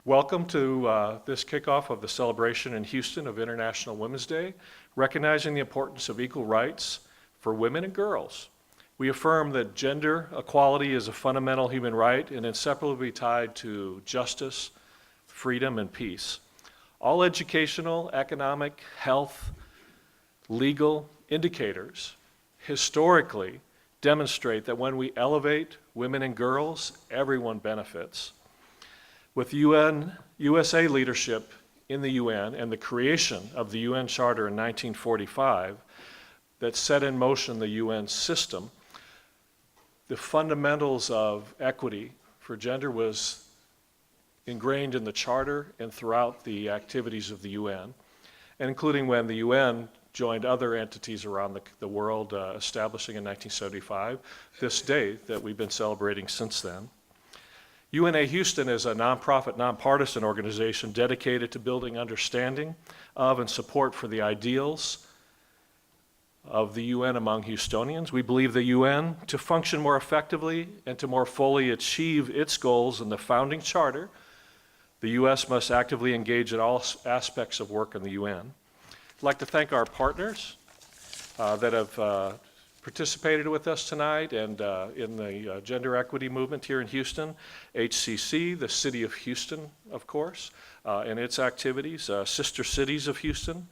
Welcome to this kickoff of the celebration in Houston of International Women's Day, recognizing the importance of equal rights for women and girls. We affirm that gender equality is a fundamental human right and inseparably tied to justice, freedom, and peace. All educational, economic, health, legal indicators historically demonstrate that when we elevate women and girls, everyone benefits. With USA leadership in the UN and the creation of the UN Charter in 1945 that set in motion the UN system, the fundamentals of equity for gender was ingrained in the Charter and throughout the activities of the UN, and including when the UN joined other entities around the world, establishing in 1975, this day that we've been celebrating since then. UNA Houston is a nonprofit, nonpartisan organization dedicated to building understanding of and support for the ideals of the UN among Houstonians. We believe the UN, to function more effectively and to more fully achieve its goals in the founding charter, the US must actively engage in all aspects of work in the UN. I'd like to thank our partners that have participated with us tonight and in the gender equity movement here in Houston. HCC, the City of Houston, of course, and its activities, Sister Cities of Houston,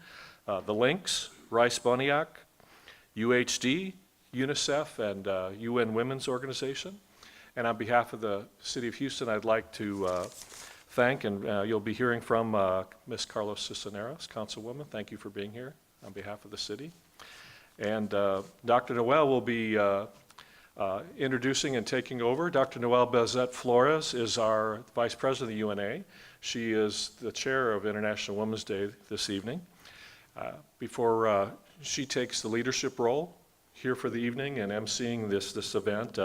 the Links, Rice Boniac, UHD, UNICEF, and UN Women's Organization. And on behalf of the City of Houston, I'd like to thank, and you'll be hearing from Ms. Carlos Cisneros, Councilwoman. Thank you for being here on behalf of the city. And Dr. Noel will be introducing and taking over. Dr. Noel Bezet Flores is our Vice President of the UNA. She is the chair of International Women's Day this evening. Before she takes the leadership role here for the evening and emceeing this event,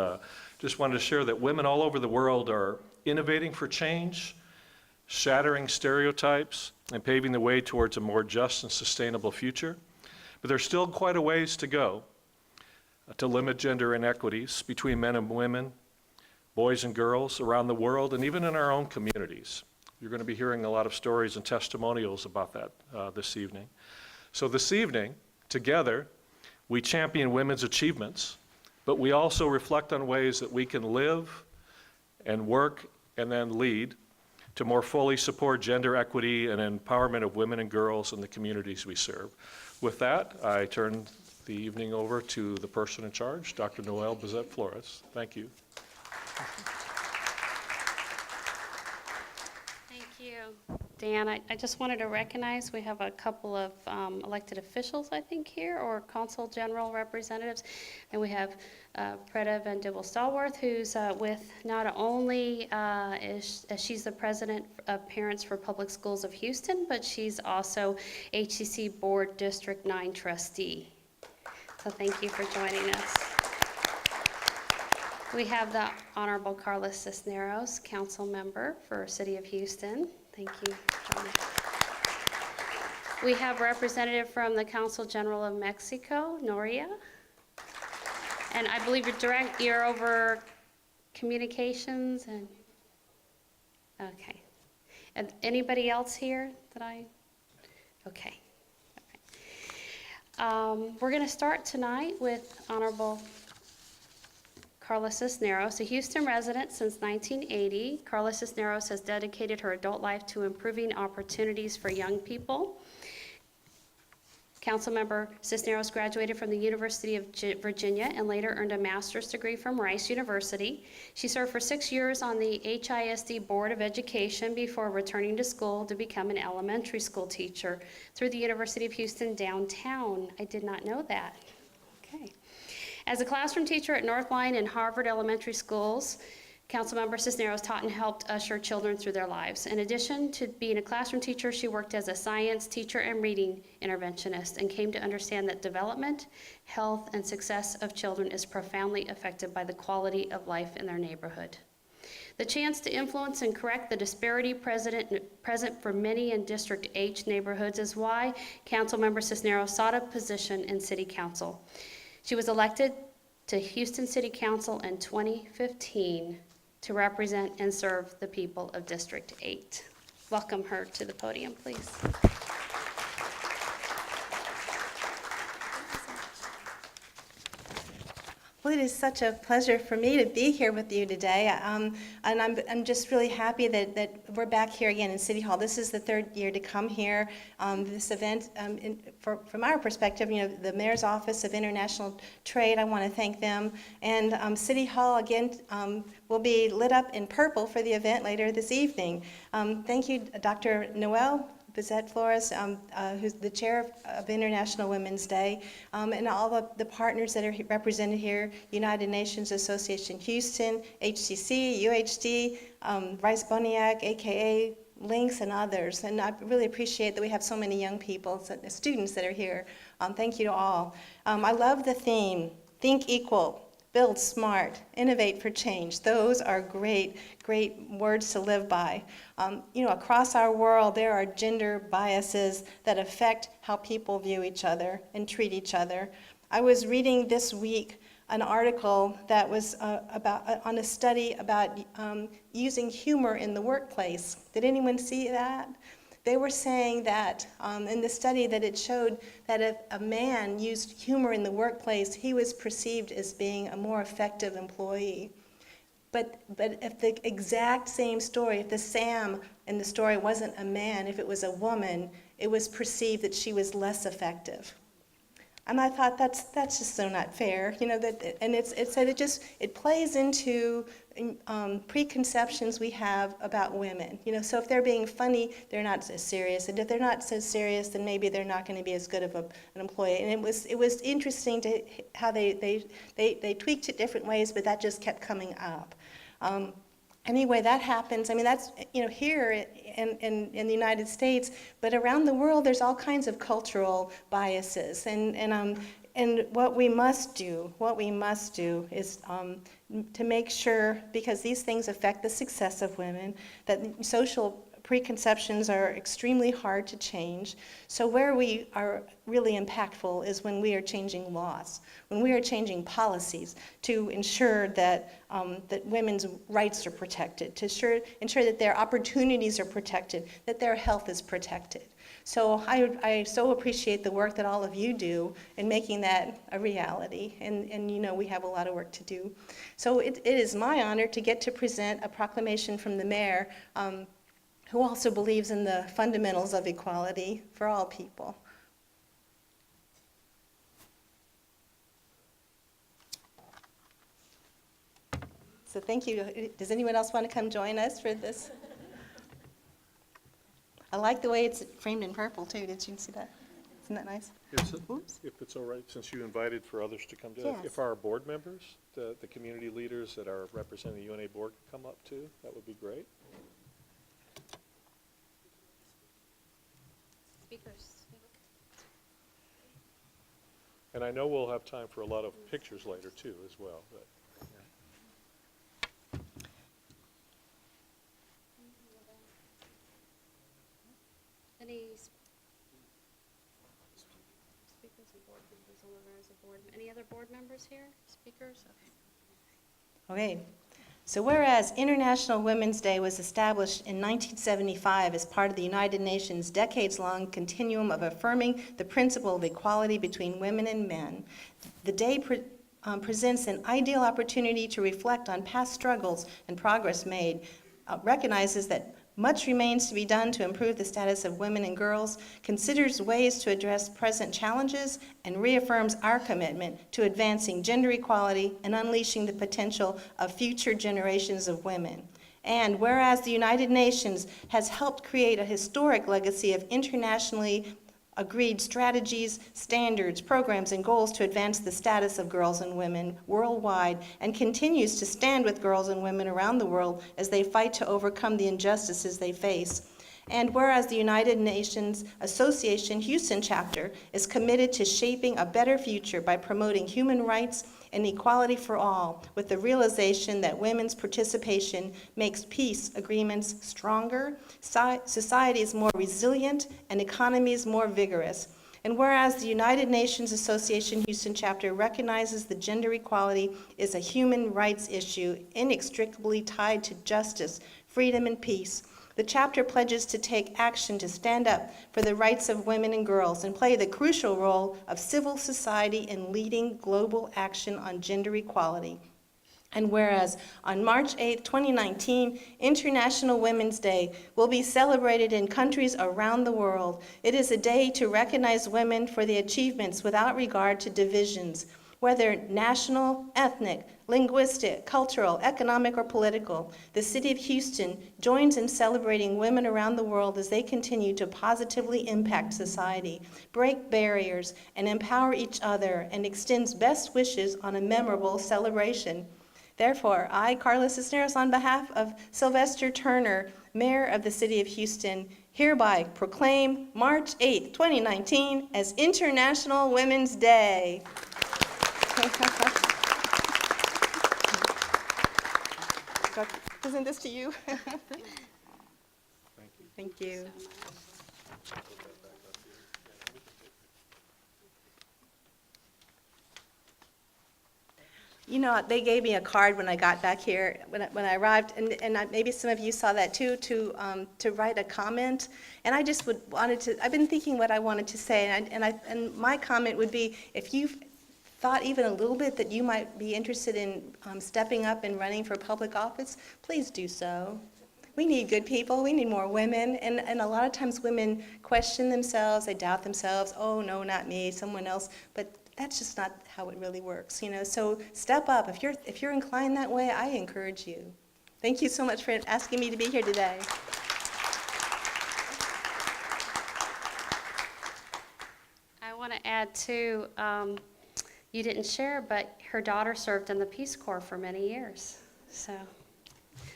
just wanted to share that women all over the world are innovating for change, shattering stereotypes, and paving the way towards a more just and sustainable future. But there's still quite a ways to go to limit gender inequities between men and women, boys and girls around the world, and even in our own communities. You're going to be hearing a lot of stories and testimonials about that this evening. So this evening, together, we champion women's achievements, but we also reflect on ways that we can live and work and then lead to more fully support gender equity and empowerment of women and girls in the communities we serve. With that, I turn the evening over to the person in charge, Dr. Noel Bezet Flores. Thank you. Thank you, Dan. I just wanted to recognize we have a couple of elected officials, I think, here, or consul general representatives. And we have Preta Van Dibble Stallworth, who's with not only she's the president of Parents for Public Schools of Houston, but she's also HCC Board District 9 trustee. So thank you for joining us. We have the Honorable Carlos Cisneros, council member for City of Houston. Thank you, John. We have representative from the Council General of Mexico, Noria. And I believe you're over communications and, okay. And anybody else here okay. All right. We're gonna start tonight with Honorable Carlos Cisneros, a Houston resident since 1980. Carlos Cisneros has dedicated her adult life to improving opportunities for young people. Councilmember Cisneros graduated from the University of Virginia and later earned a master's degree from Rice University. She served for 6 years on the HISD Board of Education before returning to school to become an elementary school teacher through the University of Houston downtown. I did not know that. Okay. As a classroom teacher at Northline and Harvard Elementary Schools, Councilmember Cisneros taught and helped usher children through their lives. In addition to being a classroom teacher, she worked as a science teacher and reading interventionist and came to understand that development, health, and success of children is profoundly affected by the quality of life in their neighborhood. The chance to influence and correct the disparity present for many in District H neighborhoods is why Councilmember Cisneros sought a position in City Council. She was elected to Houston City Council in 2015 to represent and serve the people of District 8. welcome her to the podium, please. Well, it is such a pleasure for me to be here with you today, and I'm just really happy that we're back here again in City Hall. This is the third year to come here. This event, from our perspective, the Mayor's Office of International Trade, I want to thank them, and City Hall again will be lit up in purple for the event later this evening. Thank you, Dr. Noel Bizet Flores, who's the chair of International Women's Day, and all the partners that are represented here, United Nations Association Houston, HCC, UHD, Rice Boniac, AKA, Links, and others. And I really appreciate that we have so many young people, students that are here. Thank you to all. I love the theme, Think Equal, Build Smart, Innovate for Change. Those are great, great words to live by. Across our world, there are gender biases that affect how people view each other and treat each other. I was reading this week an article that was on a study about using humor in the workplace. Did anyone see that? They were saying that in the study that it showed that if a man used humor in the workplace, he was perceived as being a more effective employee. But if the exact same story, if the Sam in the story wasn't a man, if it was a woman, it was perceived that she was less effective. And I thought that's just so not fair, and it plays into preconceptions we have about women. So if they're being funny, they're not as serious, and if they're not so serious, then maybe they're not going to be as good of an employee. And it was interesting to how they tweaked it different ways, but that just kept coming up. Anyway, that happens. That's here in the United States, but around the world, there's all kinds of cultural biases, and what we must do is to make sure, because these things affect the success of women, that social preconceptions are extremely hard to change. So where we are really impactful is when we are changing laws, when we are changing policies to ensure that women's rights are protected, to ensure that their opportunities are protected, that their health is protected. So I so appreciate the work that all of you do in making that a reality, and we have a lot of work to do. So it is my honor to get to present a proclamation from the mayor, who also believes in the fundamentals of equality for all people. So thank you. Does anyone else want to come join us for this? I like the way it's framed in purple too. Did you see that? Isn't that nice? Oops. If it's all right, since you invited for others to come to, Yes. if our board members, the community leaders that are representing the UNA board come up too, that would be great. Speakers. And I know we'll have time for a lot of pictures later too as well. But, yeah. Any speakers and board members? Any other board members here? Speakers? Okay. So whereas International Women's Day was established in 1975 as part of the United Nations' decades-long continuum of affirming the principle of equality between women and men, the day presents an ideal opportunity to reflect on past struggles and progress made, recognizes that much remains to be done to improve the status of women and girls, considers ways to address present challenges, and reaffirms our commitment to advancing gender equality and unleashing the potential of future generations of women. And whereas the United Nations has helped create a historic legacy of internationally agreed strategies, standards, programs, and goals to advance the status of girls and women worldwide, and continues to stand with girls and women around the world as they fight to overcome the injustices they face. And whereas the United Nations Association Houston chapter is committed to shaping a better future by promoting human rights and equality for all, with the realization that women's participation makes peace agreements stronger, society is more resilient, and economies more vigorous. And whereas the United Nations Association Houston chapter recognizes that gender equality is a human rights issue inextricably tied to justice, freedom, and peace, The chapter pledges to take action to stand up for the rights of women and girls and play the crucial role of civil society in leading global action on gender equality. And whereas on March 8, 2019, International Women's Day will be celebrated in countries around the world, it is a day to recognize women for the achievements without regard to divisions, whether national, ethnic, linguistic, cultural, economic, or political. The City of Houston joins in celebrating women around the world as they continue to positively impact society, break barriers, and empower each other, and extends best wishes on a memorable celebration. Therefore, I, Carla Cisneros, on behalf of Sylvester Turner, Mayor of the City of Houston, hereby proclaim March 8, 2019 as International Women's Day. Isn't this to you? Thank you. You know, they gave me a card when I got back here, when I arrived, and maybe some of you saw that too, to write a comment. And I just wanted to. I've been thinking what I wanted to say, and my comment would be, if you've thought even a little bit that you might be interested in stepping up and running for public office, please do so. We need good people. We need more women. And a lot of times women question themselves. They doubt themselves. Oh, no, not me, someone else. But that's just not how it really works, you know. So step up. If you're inclined that way, I encourage you. Thank you so much for asking me to be here today. I want to add too, you didn't share, but her daughter served in the Peace Corps for many years. So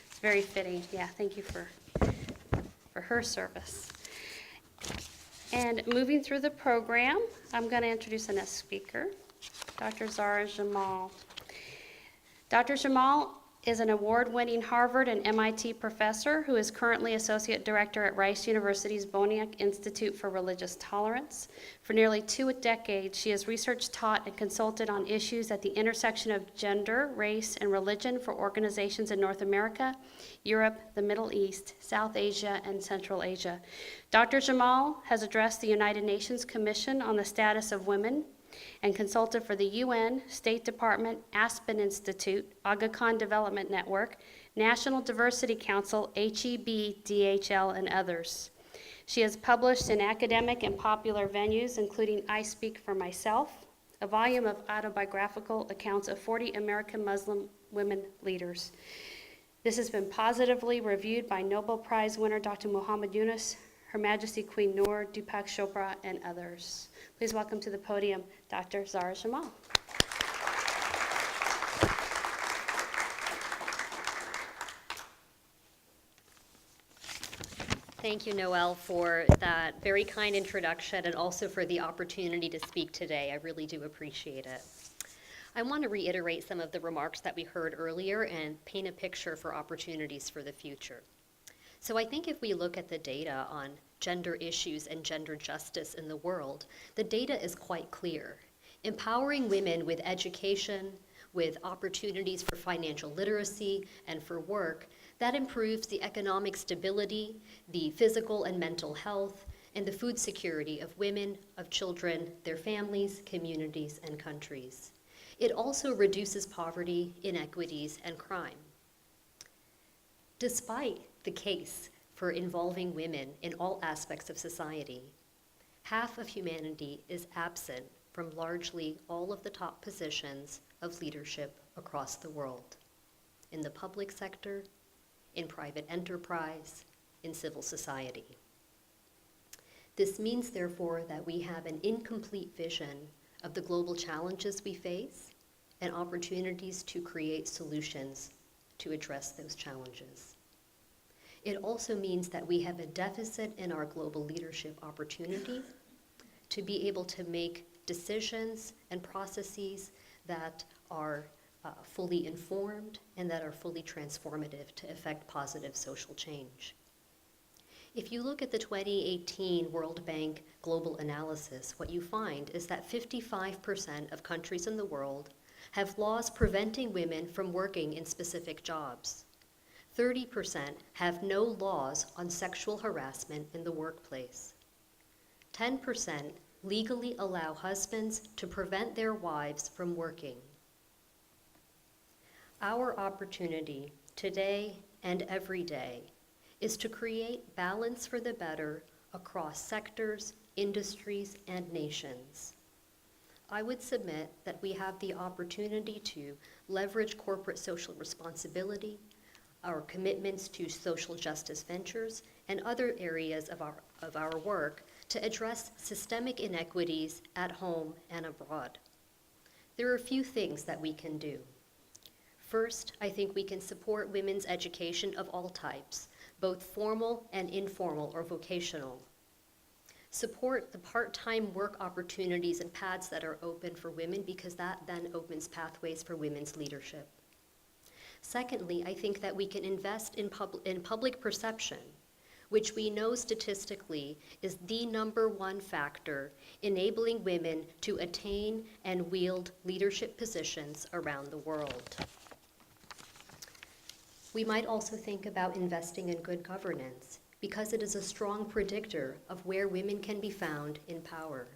it's very fitting. Yeah, thank you for her service. And moving through the program, I'm going to introduce the next speaker, Dr. Zahra Jamal. Dr. Jamal is an award-winning Harvard and MIT professor who is currently Associate Director at Rice University's Boniek Institute for Religious Tolerance. For nearly 2 decades, she has researched, taught, and consulted on issues at the intersection of gender, race, and religion for organizations in North America, Europe, the Middle East, South Asia, and Central Asia. Dr. Jamal has addressed the United Nations Commission on the Status of Women and consulted for the UN, State Department, Aspen Institute, Aga Khan Development Network, National Diversity Council, HEB, DHL, and others. She has published in academic and popular venues, including I Speak for Myself, a volume of autobiographical accounts of 40 American Muslim women leaders. This has been positively reviewed by Nobel Prize winner Dr. Muhammad Yunus, Her Majesty Queen Noor, Deepak Chopra, and others. Please welcome to the podium Dr. Zahra Jamal. Thank you, Noelle, for that very kind introduction and also for the opportunity to speak today. I really do appreciate it. I want to reiterate some of the remarks that we heard earlier and paint a picture for opportunities for the future. So I think if we look at the data on gender issues and gender justice in the world, the data is quite clear. Empowering women with education, with opportunities for financial literacy and for work, that improves the economic stability, the physical and mental health, and the food security of women, of children, their families, communities, and countries. It also reduces poverty, inequities, and crime. Despite the case for involving women in all aspects of society, half of humanity is absent from largely all of the top positions of leadership across the world, in the public sector, in private enterprise, in civil society. This means, therefore, that we have an incomplete vision of the global challenges we face and opportunities to create solutions to address those challenges. It also means that we have a deficit in our global leadership opportunity to be able to make decisions and processes that are fully informed and that are fully transformative to effect positive social change. If you look at the 2018 World Bank Global Analysis, what you find is that 55% of countries in the world have laws preventing women from working in specific jobs. 30% have no laws on sexual harassment in the workplace. 10% legally allow husbands to prevent their wives from working. Our opportunity today and every day is to create balance for the better across sectors, industries, and nations. I would submit that we have the opportunity to leverage corporate social responsibility, our commitments to social justice ventures, and other areas of our work to address systemic inequities at home and abroad. There are a few things that we can do. First, I think we can support women's education of all types, both formal and informal or vocational. Support the part-time work opportunities and paths that are open for women, because that then opens pathways for women's leadership. Secondly, I think that we can invest in public perception, which we know statistically is the #1 factor enabling women to attain and wield leadership positions around the world. We might also think about investing in good governance, because it is a strong predictor of where women can be found in power.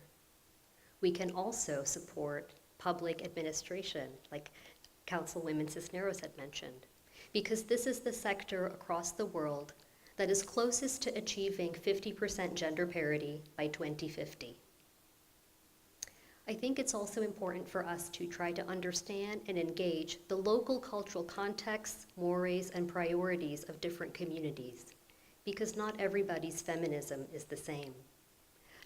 We can also support public administration, like Councilwoman Cisneros had mentioned, because this is the sector across the world that is closest to achieving 50% gender parity by 2050. I think it's also important for us to try to understand and engage the local cultural contexts, mores, and priorities of different communities, because not everybody's feminism is the same.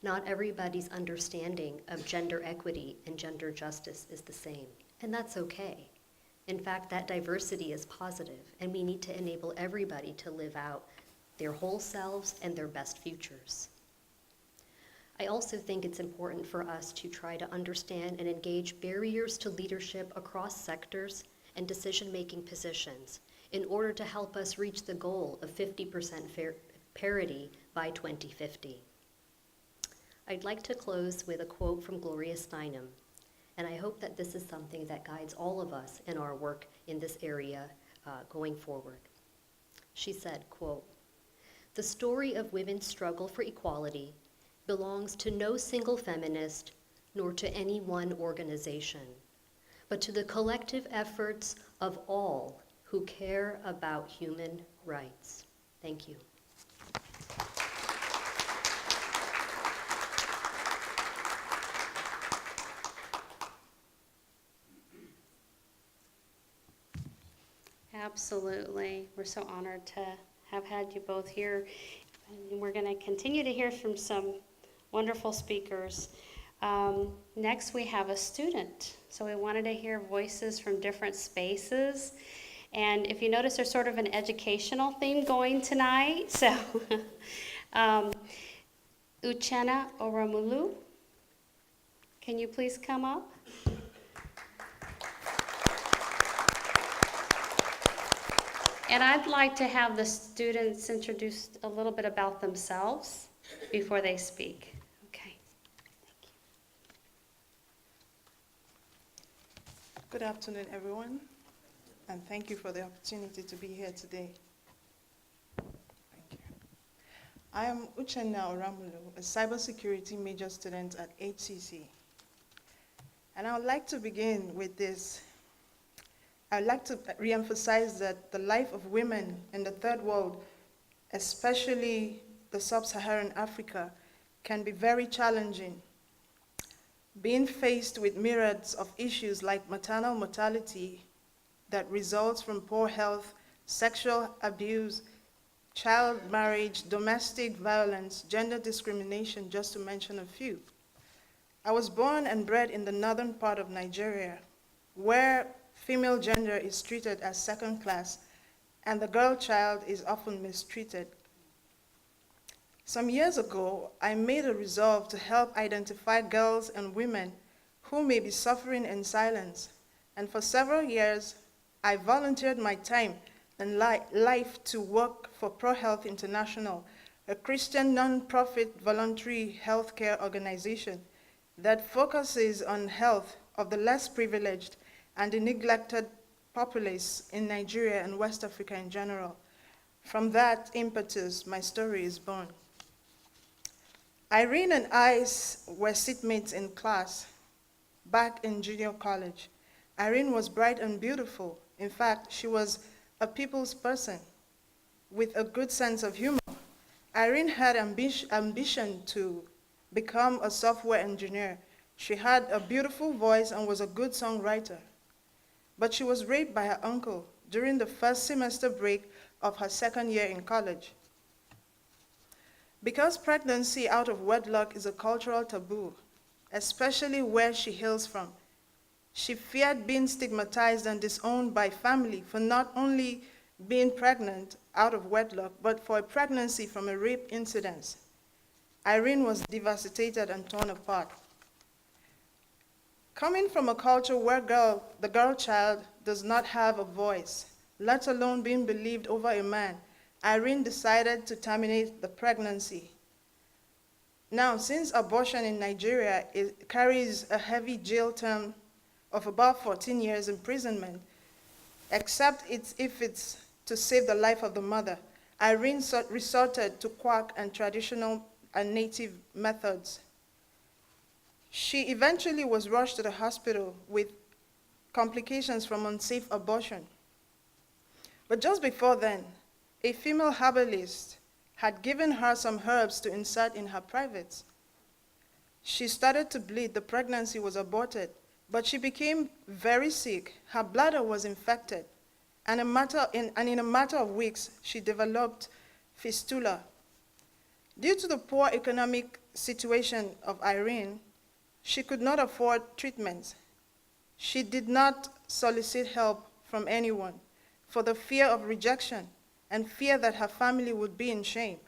Not everybody's understanding of gender equity and gender justice is the same, and that's okay. In fact, that diversity is positive, and we need to enable everybody to live out their whole selves and their best futures. I also think it's important for us to try to understand and engage barriers to leadership across sectors and decision-making positions in order to help us reach the goal of 50% parity by 2050. I'd like to close with a quote from Gloria Steinem, and I hope that this is something that guides all of us in our work in this area going forward. She said, quote, "The story of women's struggle for equality belongs to no single feminist nor to any one organization, but to the collective efforts of all who care about human rights." Thank you. Absolutely. We're so honored to have had you both here. And we're going to continue to hear from some wonderful speakers. Next, we have a student. So we wanted to hear voices from different spaces. And if you notice, there's sort of an educational theme going tonight. So Uchenna Oromulu, can you please come up? And I'd like to have the students introduce a little bit about themselves before they speak. Okay. Thank you. Good afternoon, everyone, and thank you for the opportunity to be here today. Thank you. I am Uchenna Oromulu, a cybersecurity major student at HCC. And I would like to begin with this. I'd like to reemphasize that the life of women in the third world, especially the sub-Saharan Africa, can be very challenging. Being faced with myriads of issues like maternal mortality that results from poor health, sexual abuse, child marriage, domestic violence, gender discrimination, just to mention a few. I was born and bred in the northern part of Nigeria, where female gender is treated as second class, and the girl child is often mistreated. Some years ago, I made a resolve to help identify girls and women who may be suffering in silence, and for several years, I volunteered my time and life to work for ProHealth International, a Christian non-profit voluntary healthcare organization that focuses on health of the less privileged and the neglected populace in Nigeria and West Africa in general. From that impetus, my story is born. Irene and I were seatmates in class back in junior college. Irene was bright and beautiful. In fact, she was a people's person with a good sense of humor. Irene had ambition to become a software engineer. She had a beautiful voice and was a good songwriter. But she was raped by her uncle during the first semester break of her second year in college. Because pregnancy out of wedlock is a cultural taboo, especially where she hails from, she feared being stigmatized and disowned by family for not only being pregnant out of wedlock, but for a pregnancy from a rape incident. Irene was devastated and torn apart. Coming from a culture where the girl child does not have a voice, let alone being believed over a man, Irene decided to terminate the pregnancy. Now, since abortion in Nigeria carries a heavy jail term of about 14 years imprisonment, except if it's to save the life of the mother, Irene resorted to quack and traditional and native methods. She eventually was rushed to the hospital with complications from unsafe abortion. But just before then, a female herbalist had given her some herbs to insert in her privates. She started to bleed. The pregnancy was aborted, but she became very sick. Her bladder was infected, and in a matter of weeks, she developed fistula. Due to the poor economic situation of Irene, she could not afford treatment. She did not solicit help from anyone for the fear of rejection and fear that her family would be in shame,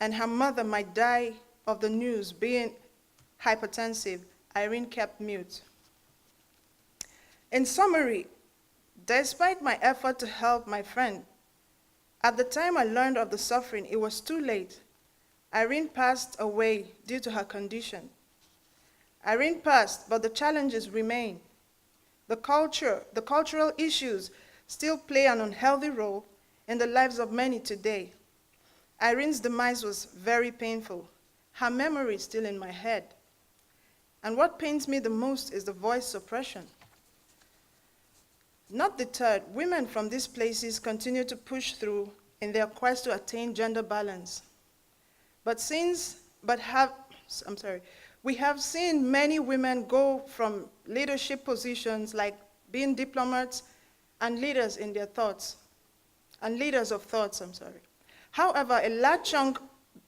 and her mother might die of the news. Being hypertensive, Irene kept mute. In summary, despite my effort to help my friend, at the time I learned of the suffering, it was too late. Irene passed away due to her condition. Irene passed, but the challenges remain. The cultural issues still play an unhealthy role in the lives of many today. Irene's demise was very painful. Her memory is still in my head. And what pains me the most is the voice suppression. Not deterred, women from these places continue to push through in their quest to attain gender balance. We have seen many women go from leadership positions like being diplomats and leaders in their thoughts, and leaders of thoughts. However, a large chunk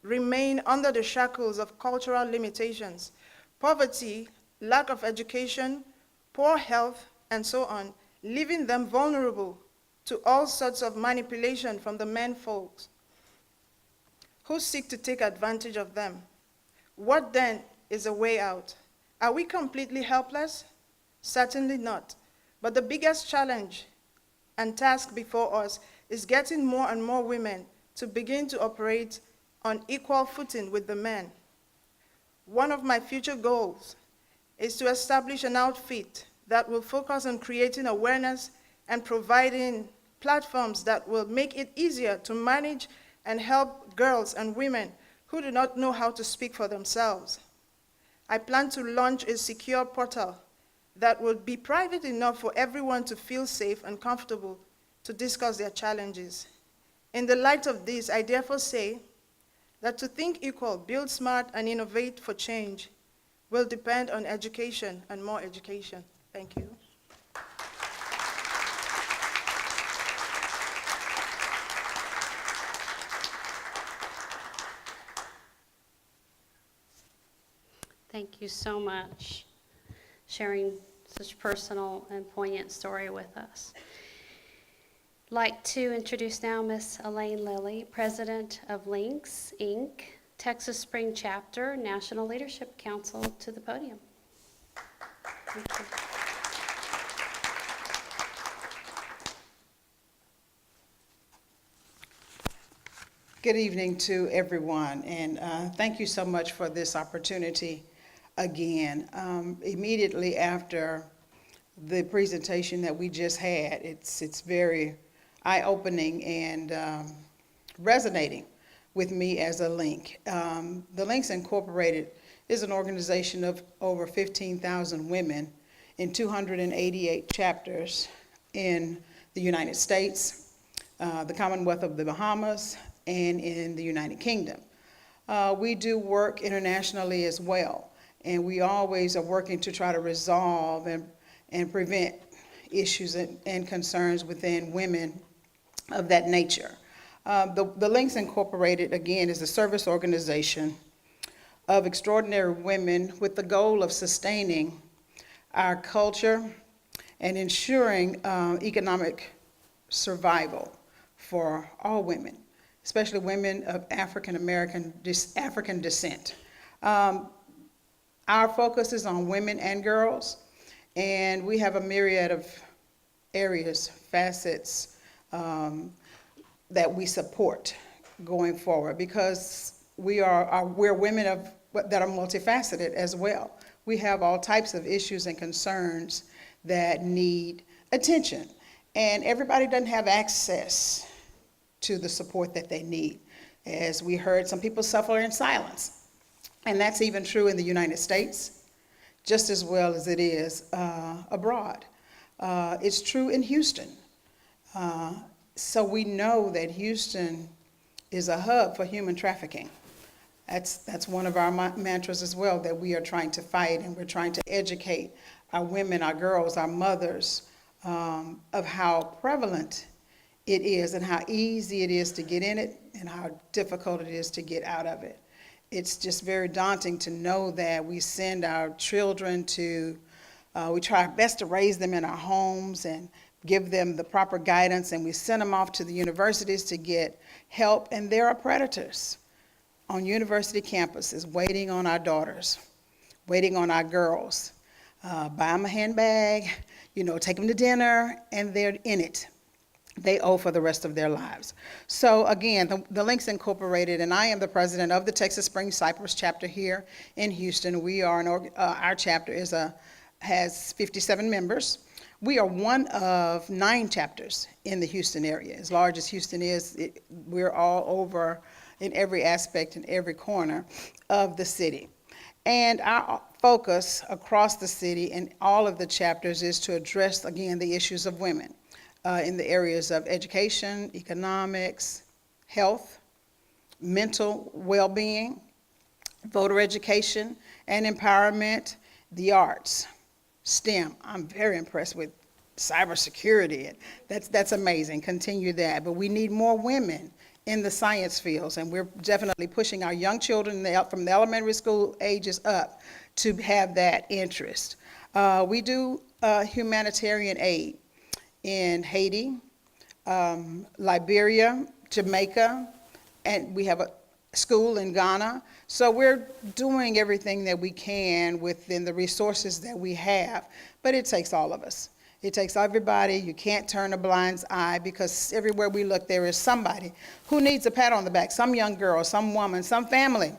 remain under the shackles of cultural limitations, poverty, lack of education, poor health, and so on, leaving them vulnerable to all sorts of manipulation from the men folks who seek to take advantage of them. What then is a way out? Are we completely helpless? Certainly not. But the biggest challenge and task before us is getting more and more women to begin to operate on equal footing with the men. One of my future goals is to establish an outfit that will focus on creating awareness and providing platforms that will make it easier to manage and help girls and women who do not know how to speak for themselves. I plan to launch a secure portal that will be private enough for everyone to feel safe and comfortable to discuss their challenges. In the light of this, I therefore say that to think equal, build smart, and innovate for change will depend on education and more education. Thank you. Thank you so much, sharing such personal and poignant story with us. I'd like to introduce now Ms. Elaine Lilly, President of LINKS, Inc., Texas Spring Chapter, National Leadership Council, to the podium. Thank you. Good evening to everyone, and thank you so much for this opportunity again. Immediately after the presentation that we just had. It's very eye-opening and resonating with me as a link. The Links Incorporated is an organization of over 15,000 women in 288 chapters in the United States, the Commonwealth of the Bahamas, and in the United Kingdom. We do work internationally as well, and we always are working to try to resolve and prevent issues and concerns within women of that nature. The Links Incorporated, again, is a service organization of extraordinary women with the goal of sustaining our culture and ensuring economic survival for all women, especially women of African descent. Our focus is on women and girls, and we have a myriad of areas, facets that we support going forward, because we're women that are multifaceted as well. We have all types of issues and concerns that need attention, and everybody doesn't have access to the support that they need. As we heard, some people suffer in silence, and that's even true in the United States, just as well as it is abroad. It's true in Houston. So we know that Houston is a hub for human trafficking. That's one of our mantras as well, that we are trying to fight, and we're trying to educate our women, our girls, our mothers, of how prevalent it is and how easy it is to get in it and how difficult it is to get out of it. It's just very daunting to know that we send our children we try our best to raise them in our homes and give them the proper guidance, and we send them off to the universities to get help, and there are predators on university campuses waiting on our daughters, waiting on our girls. Buy them a handbag, take them to dinner, and they're in it. They owe for the rest of their lives. So again, the Links Incorporated, and I am the president of the Texas Springs Cypress chapter here in Houston. We are our chapter has 57 members. We are one of 9 chapters in the Houston area. As large as Houston is, we're all over in every aspect, in every corner of the city. And our focus across the city and all of the chapters is to address, again, the issues of women in the areas of education, economics, health, mental well-being, voter education and empowerment, the arts, STEM. I'm very impressed with cybersecurity. That's amazing. Continue that. But we need more women in the science fields, and we're definitely pushing our young children from the elementary school ages up to have that interest. We do humanitarian aid in Haiti, Liberia, Jamaica, and we have a school in Ghana. So we're doing everything that we can within the resources that we have, but it takes all of us. It takes everybody. You can't turn a blind eye, because everywhere we look, there is somebody who needs a pat on the back, some young girl, some woman, some family,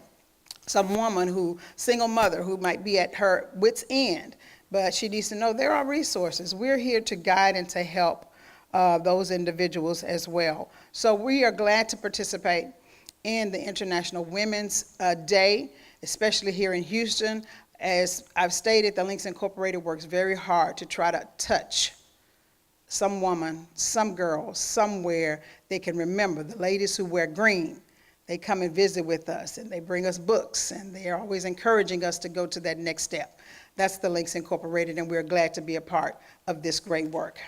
some woman single mother who might be at her wit's end, but she needs to know there are resources. We're here to guide and to help those individuals as well. So we are glad to participate in the International Women's Day, especially here in Houston. As I've stated, the Links Incorporated works very hard to try to touch some woman, some girl, somewhere they can remember. The ladies who wear green, they come and visit with us, and they bring us books, and they are always encouraging us to go to that next step. That's the Links Incorporated, and we're glad to be a part of this great work.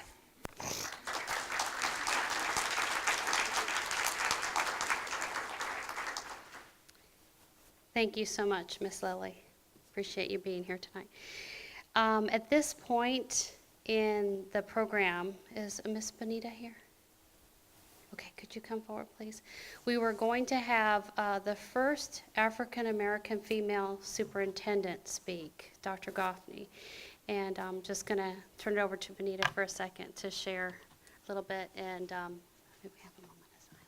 Thank you so much, Miss Lily. Appreciate you being here tonight. At this point in the program, is Miss Bonita here? Okay, could you come forward, please? We were going to have the first African-American female superintendent speak, Dr. Goffney. And I'm just going to turn it over to Bonita for a second to share a little bit, and maybe have a moment of silence.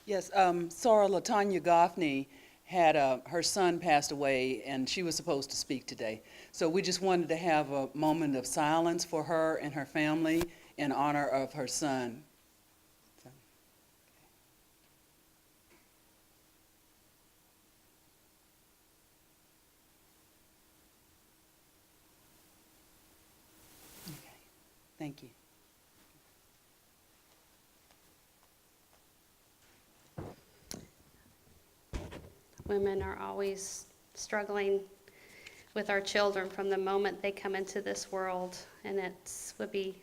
Yes, Sarah LaTanya Goffney had her son passed away, and she was supposed to speak today. So we just wanted to have a moment of silence for her and her family in honor of her son. So, okay. Thank you. Women are always struggling with our children from the moment they come into this world, and it would be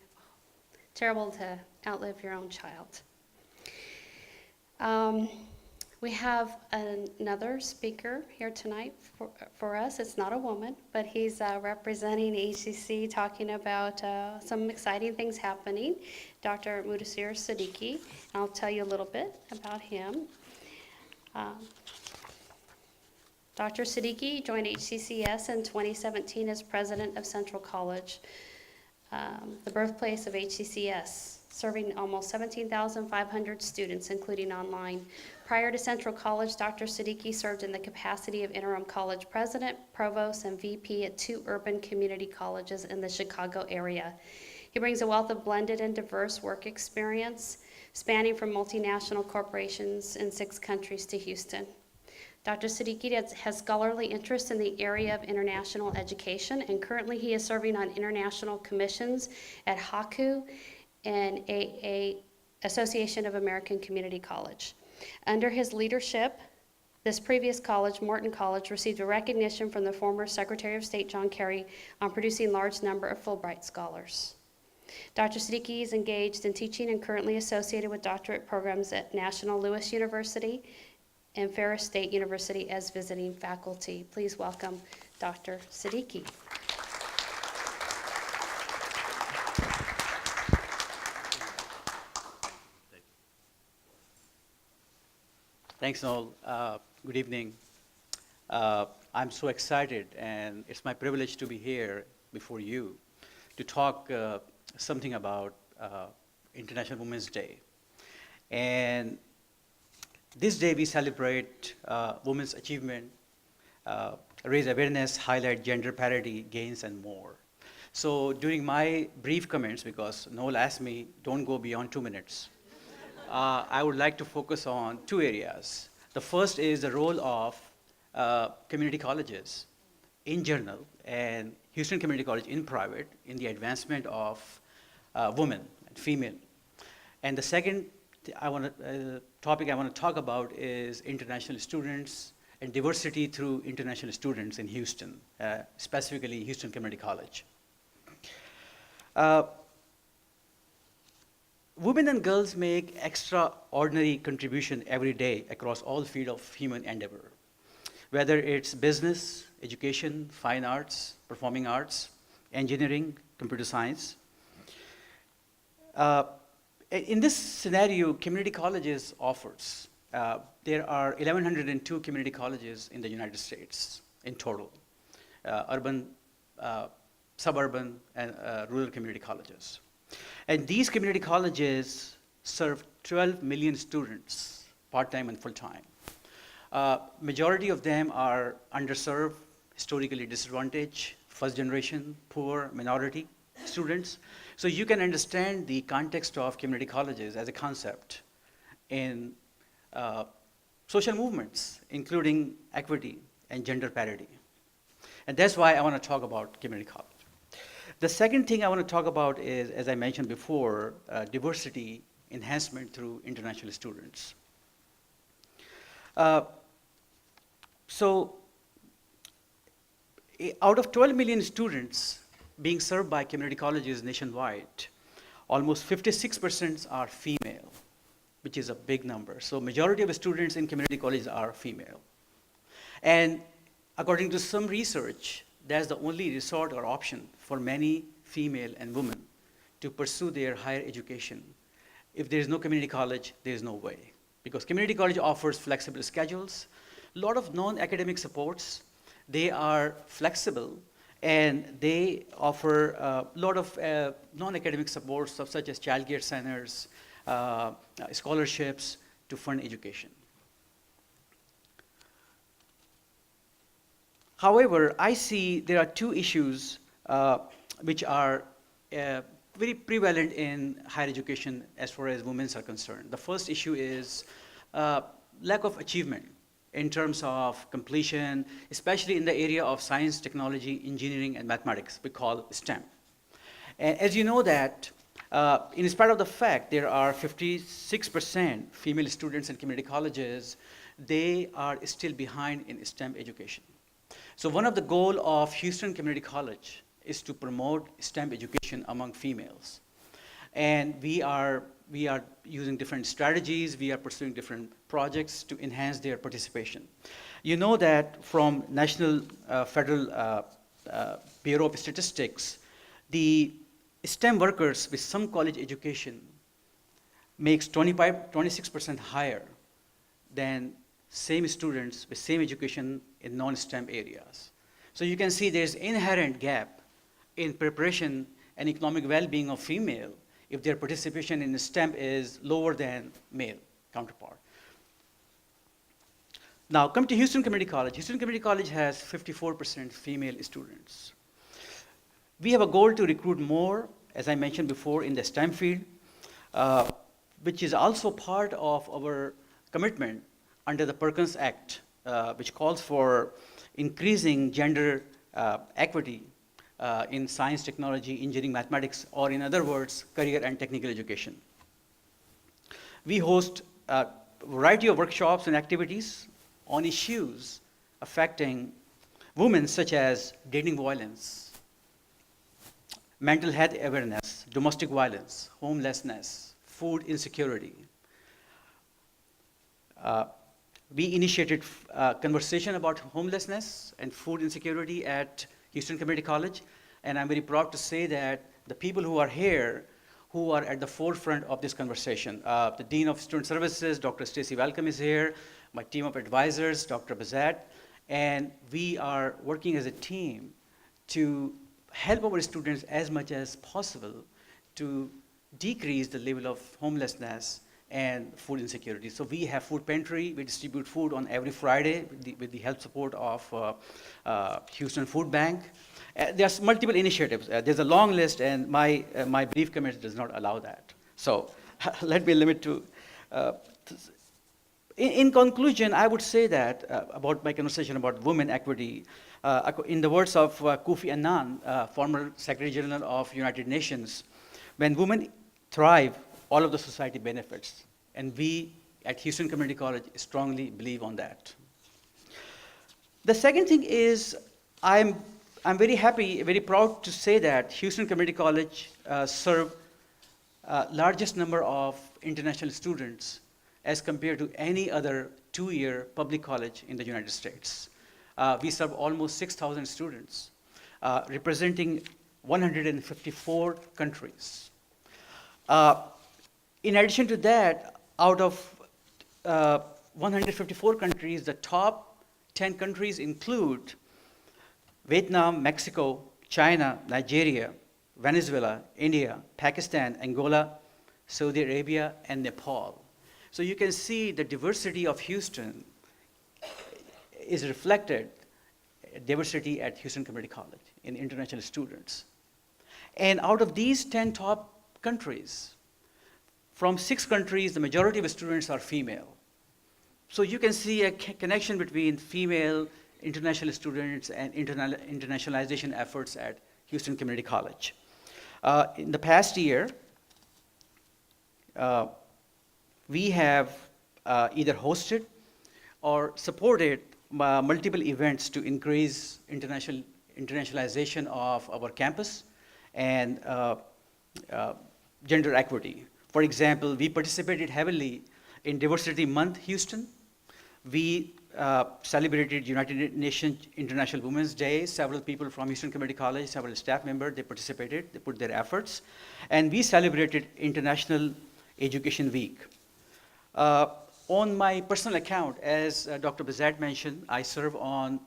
terrible to outlive your own child. We have another speaker here tonight for us. It's not a woman, but he's representing HCC, talking about some exciting things happening. Dr. Mudassir Siddiqui. I'll tell you a little bit about him. Dr. Siddiqui joined HCCS in 2017 as president of Central College, the birthplace of HCCS, serving almost 17,500 students, including online. Prior to Central College, Dr. Siddiqui served in the capacity of interim college president, provost, and VP at 2 urban community colleges in the Chicago area. He brings a wealth of blended and diverse work experience, spanning from multinational corporations in 6 countries to Houston. Dr. Siddiqui has scholarly interest in the area of international education, and currently he is serving on international commissions at HACU and a Association of American Community College. Under his leadership, this previous college, Morton College, received a recognition from the former Secretary of State John Kerry on producing large number of Fulbright scholars. Dr. Siddiqui is engaged in teaching and currently associated with doctorate programs at National Louis University and Ferris State University as visiting faculty. Please welcome Dr. Siddiqui. Thanks, Noel. Good evening. I'm so excited, and it's my privilege to be here before you to talk something about International Women's Day. And this day we celebrate women's achievement, raise awareness, highlight gender parity gains, and more. So during my brief comments, because Noel asked me, don't go beyond 2 minutes, I would like to focus on 2 areas. The first is the role of community colleges in general and Houston Community College in private in the advancement of women and female. And the second topic I want to talk about is international students and diversity through international students in Houston, specifically Houston Community College. Women and girls make extraordinary contribution every day across all fields of human endeavor, whether it's business, education, fine arts, performing arts, engineering, computer science. In this scenario, community colleges offers. There are 1,102 community colleges in the United States in total, urban, suburban, and rural community colleges. And these community colleges serve 12 million students, part-time and full-time. Majority of them are underserved, historically disadvantaged, first generation, poor, minority students. So you can understand the context of community colleges as a concept in social movements, including equity and gender parity. And that's why I want to talk about community college. The second thing I want to talk about is, as I mentioned before, diversity enhancement through international students. So out of 12 million students being served by community colleges nationwide, almost 56% are female, which is a big number. So majority of the students in community colleges are female. And according to some research, that's the only resort or option for many female and women to pursue their higher education. If there is no community college, there is no way. Because community college offers flexible schedules, a lot of non-academic supports. They are flexible, and they offer a lot of non-academic supports such as childcare centers, scholarships to fund education. However, I see there are two issues which are very prevalent in higher education as far as women are concerned. The first issue is lack of achievement in terms of completion, especially in the area of science, technology, engineering, and mathematics, we call STEM. As you know that, in spite of the fact there are 56% female students in community colleges, they are still behind in STEM education. So one of the goals of Houston Community College is to promote STEM education among females. And we are using different strategies, we are pursuing different projects to enhance their participation. You know that from National Federal Bureau of Statistics, the STEM workers with some college education makes 26% higher than same students with same education in non-STEM areas. So you can see there's inherent gap in preparation and economic well-being of female if their participation in STEM is lower than male counterpart. Now, come to Houston Community College. Houston Community College has 54% female students. We have a goal to recruit more, as I mentioned before, in the STEM field, which is also part of our commitment under the Perkins Act, which calls for increasing gender equity in science, technology, engineering, mathematics, or in other words, career and technical education. We host a variety of workshops and activities on issues affecting women, such as dating violence, mental health awareness, domestic violence, homelessness, food insecurity. We initiated a conversation about homelessness and food insecurity at Houston Community College, and I'm very proud to say that the people who are here, who are at the forefront of this conversation, the Dean of Student Services, Dr. Stacy Welcome is here, my team of advisors, Dr. Bazat, and we are working as a team to help our students as much as possible to decrease the level of homelessness and food insecurity. So we have food pantry. We distribute food on every Friday with the help support of Houston Food Bank. There's multiple initiatives. There's a long list, and my brief comment does not allow that. So let me limit to. In conclusion, I would say that about my conversation about women equity, in the words of Kofi Annan, former Secretary General of United Nations, when women thrive, all of the society benefits. And we at Houston Community College strongly believe on that. The second thing is, I'm very happy, very proud to say that Houston Community College serves largest number of international students as compared to any other two-year public college in the United States. We serve almost 6,000 students, representing 154 countries. In addition to that, out of 154 countries, the top 10 countries include Vietnam, Mexico, China, Nigeria, Venezuela, India, Pakistan, Angola, Saudi Arabia, and Nepal. So you can see the diversity of Houston is reflected, diversity at Houston Community College in international students. And out of these 10 top countries, from 6 countries, the majority of students are female. So you can see a connection between female international students and internationalization efforts at Houston Community College. In the past year, we have either hosted or supported multiple events to increase internationalization of our campus and gender equity. For example, we participated heavily in Diversity Month Houston. We celebrated United Nations International Women's Day. Several people from Houston Community College, several staff members, they participated, they put their efforts. And we celebrated International Education Week. On my personal account, as Dr. Bazat mentioned, I serve on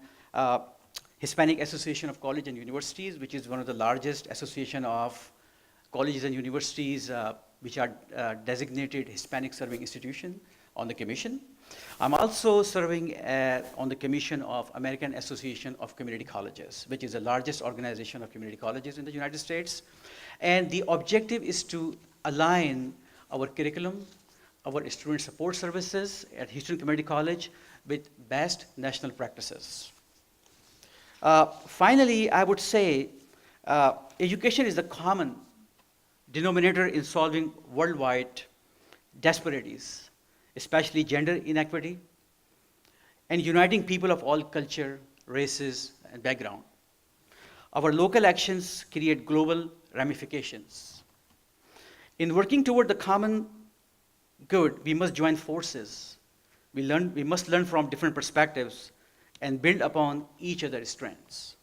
Hispanic Association of Colleges and Universities, which is one of the largest association of colleges and universities which are designated Hispanic serving institution. on the commission. I'm also serving on the commission of American Association of Community Colleges, which is the largest organization of community colleges in the United States. And the objective is to align our curriculum, our student support services at Houston Community College with best national practices. Finally, I would say education is the common denominator in solving worldwide disparities, especially gender inequity, and uniting people of all culture, races, and background. Our local actions create global ramifications. In working toward the common good, we must join forces. We must learn from different perspectives and build upon each other's strengths.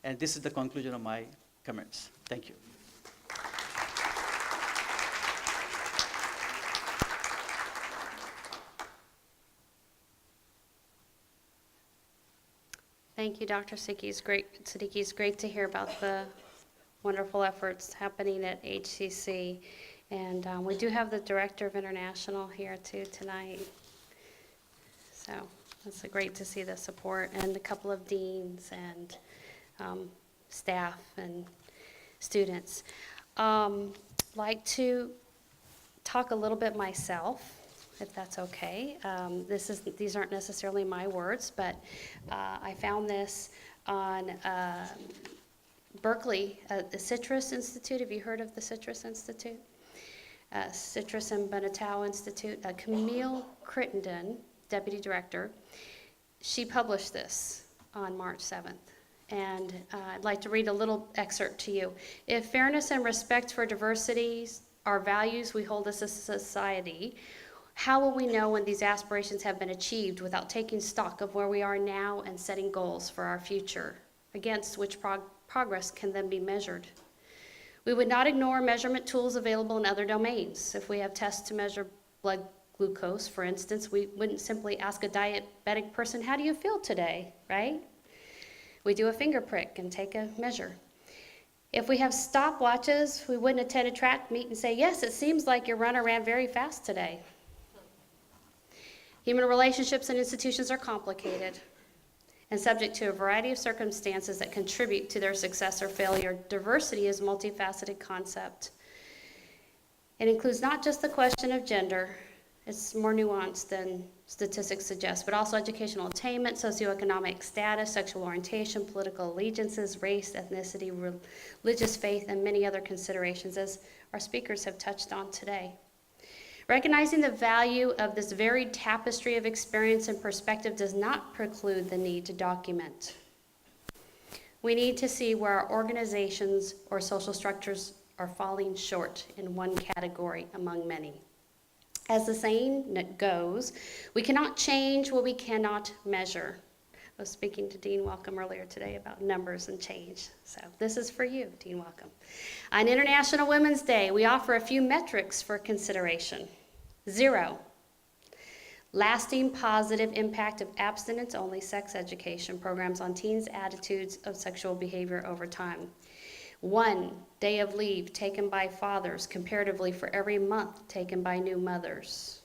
And this is the conclusion of my comments. Thank you. Thank you, Dr. Siddiqui. It's great to hear about the wonderful efforts happening at HCC. And we do have the Director of International here too tonight. So it's great to see the support, and a couple of deans and staff and students. Like to talk a little bit myself, if that's okay. These aren't necessarily my words, but I found this on Berkeley, the Citrus Institute. Have you heard of the Citrus Institute? Citrus and Benetau Institute. Camille Crittenden, Deputy Director, she published this on March 7th. And I'd like to read a little excerpt to you. If fairness and respect for diversity are values we hold as a society, how will we know when these aspirations have been achieved without taking stock of where we are now and setting goals for our future, against which progress can then be measured? We would not ignore measurement tools available in other domains. If we have tests to measure blood glucose, for instance, we wouldn't simply ask a diabetic person, how do you feel today, right? We do a finger prick and take a measure. If we have stopwatches, we wouldn't attend a track meet and say, yes, it seems like your runner ran very fast today. Human relationships and institutions are complicated and subject to a variety of circumstances that contribute to their success or failure. Diversity is a multifaceted concept. It includes not just the question of gender, it's more nuanced than statistics suggest, but also educational attainment, socioeconomic status, sexual orientation, political allegiances, race, ethnicity, religious faith, and many other considerations, as our speakers have touched on today. Recognizing the value of this varied tapestry of experience and perspective does not preclude the need to document. We need to see where our organizations or social structures are falling short in one category among many. As the saying goes, we cannot change what we cannot measure. I was speaking to Dean Welcome earlier today about numbers and change. So this is for you, Dean Welcome. On International Women's Day, we offer a few metrics for consideration. 0, lasting positive impact of abstinence-only sex education programs on teens' attitudes of sexual behavior over time. 1 day of leave taken by fathers comparatively for every month taken by new mothers.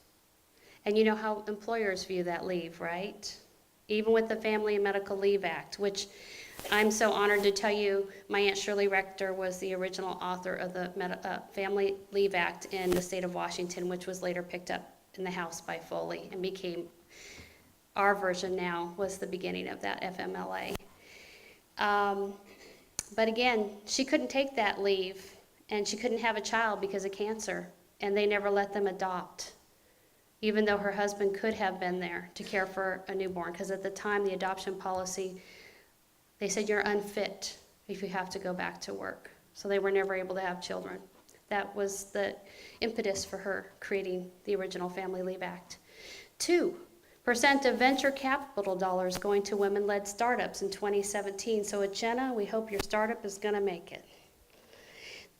And you know how employers view that leave, right? Even with the Family and Medical Leave Act, which I'm so honored to tell you, my Aunt Shirley Rector was the original author of the Family Leave Act in the state of Washington, which was later picked up in the House by Foley and became, our version now was the beginning of that FMLA. But again, she couldn't take that leave, and she couldn't have a child because of cancer, and they never let them adopt, even though her husband could have been there to care for a newborn, because at the time, the adoption policy, they said you're unfit if you have to go back to work. So they were never able to have children. That was the impetus for her creating the original Family Leave Act. 2% of venture capital dollars going to women-led startups in 2017. So at Jenna, we hope your startup is going to make it.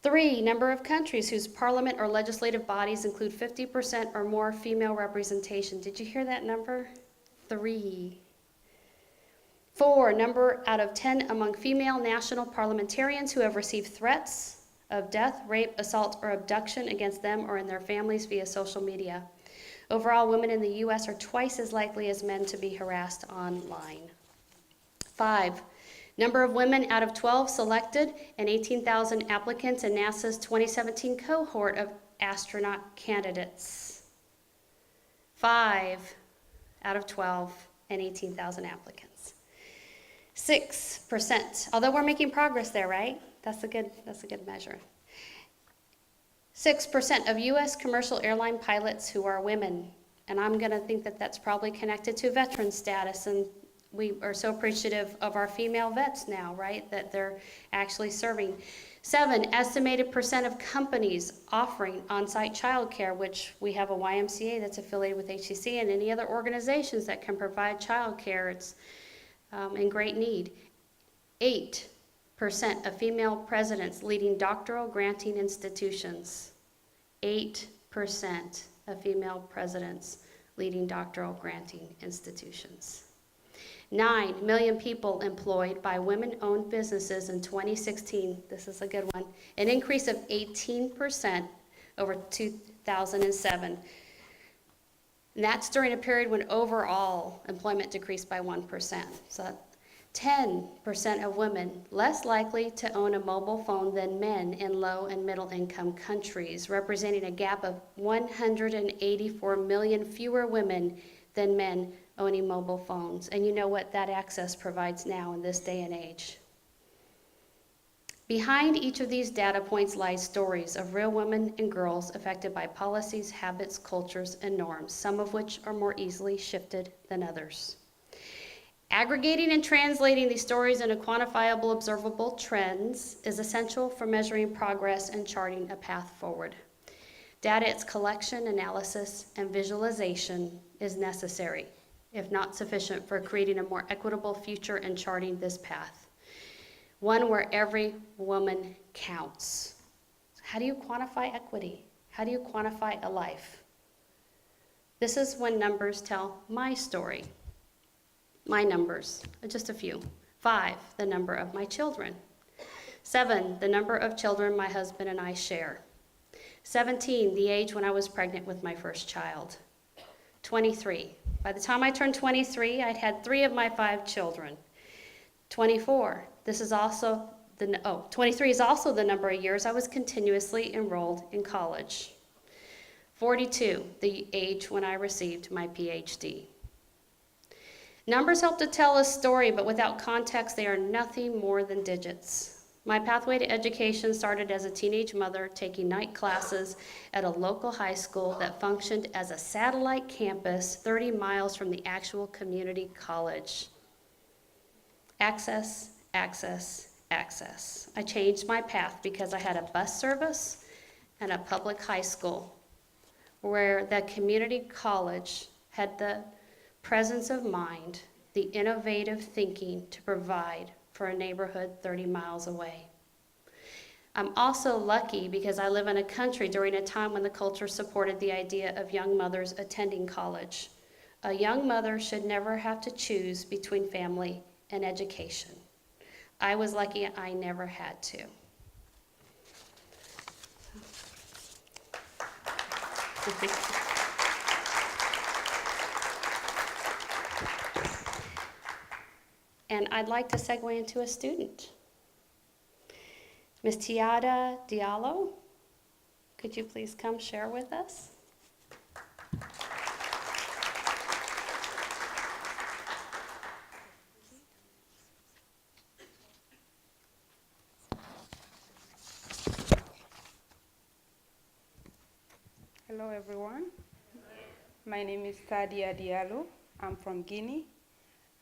3, number of countries whose parliament or legislative bodies include 50% or more female representation. Did you hear that number? 3. 4, number out of 10 among female national parliamentarians who have received threats of death, rape, assault, or abduction against them or in their families via social media. Overall, women in the U.S. are twice as likely as men to be harassed online. 5, number of women out of 12 selected and 18,000 applicants in NASA's 2017 cohort of astronaut candidates. 5 out of 12 and 18,000 applicants. 6%, although we're making progress there, right? That's a good measure. 6% of U.S. commercial airline pilots who are women, and I'm going to think that that's probably connected to veteran status, and we are so appreciative of our female vets now, right, that they're actually serving. 7, estimated percent of companies offering on-site childcare, which we have a YMCA that's affiliated with HCC and any other organizations that can provide childcare. It's in great need. 8% of female presidents leading doctoral granting institutions. 8% of female presidents leading doctoral granting institutions. 9 million people employed by women-owned businesses in 2016. This is a good one. An increase of 18% over 2007. And that's during a period when overall employment decreased by 1%. So 10% of women less likely to own a mobile phone than men in low and middle income countries, representing a gap of 184 million fewer women than men owning mobile phones. And you know what that access provides now in this day and age. Behind each of these data points lies stories of real women and girls affected by policies, habits, cultures, and norms, some of which are more easily shifted than others. Aggregating and translating these stories into quantifiable, observable trends is essential for measuring progress and charting a path forward. Data, its collection, analysis, and visualization is necessary, if not sufficient, for creating a more equitable future and charting this path, one where every woman counts. How do you quantify equity? How do you quantify a life? This is when numbers tell my story. My numbers, just a few. 5, the number of my children. 7, the number of children my husband and I share. 17, the age when I was pregnant with my first child. 23, by the time I turned 23, I'd had 3 of my 5 children. 24, 23 is also the number of years I was continuously enrolled in college. 42, the age when I received my PhD. Numbers help to tell a story, but without context, they are nothing more than digits. My pathway to education started as a teenage mother taking night classes at a local high school that functioned as a satellite campus 30 miles from the actual community college. Access, access, access. I changed my path because I had a bus service and a public high school where the community college had the presence of mind, the innovative thinking to provide for a neighborhood 30 miles away. I'm also lucky because I live in a country during a time when the culture supported the idea of young mothers attending college. A young mother should never have to choose between family and education. I was lucky I never had to. And I'd like to segue into a student. Ms. Tiada Diallo, could you please come share with us? Hello, everyone. My name is Tadia Diallo. I'm from Guinea.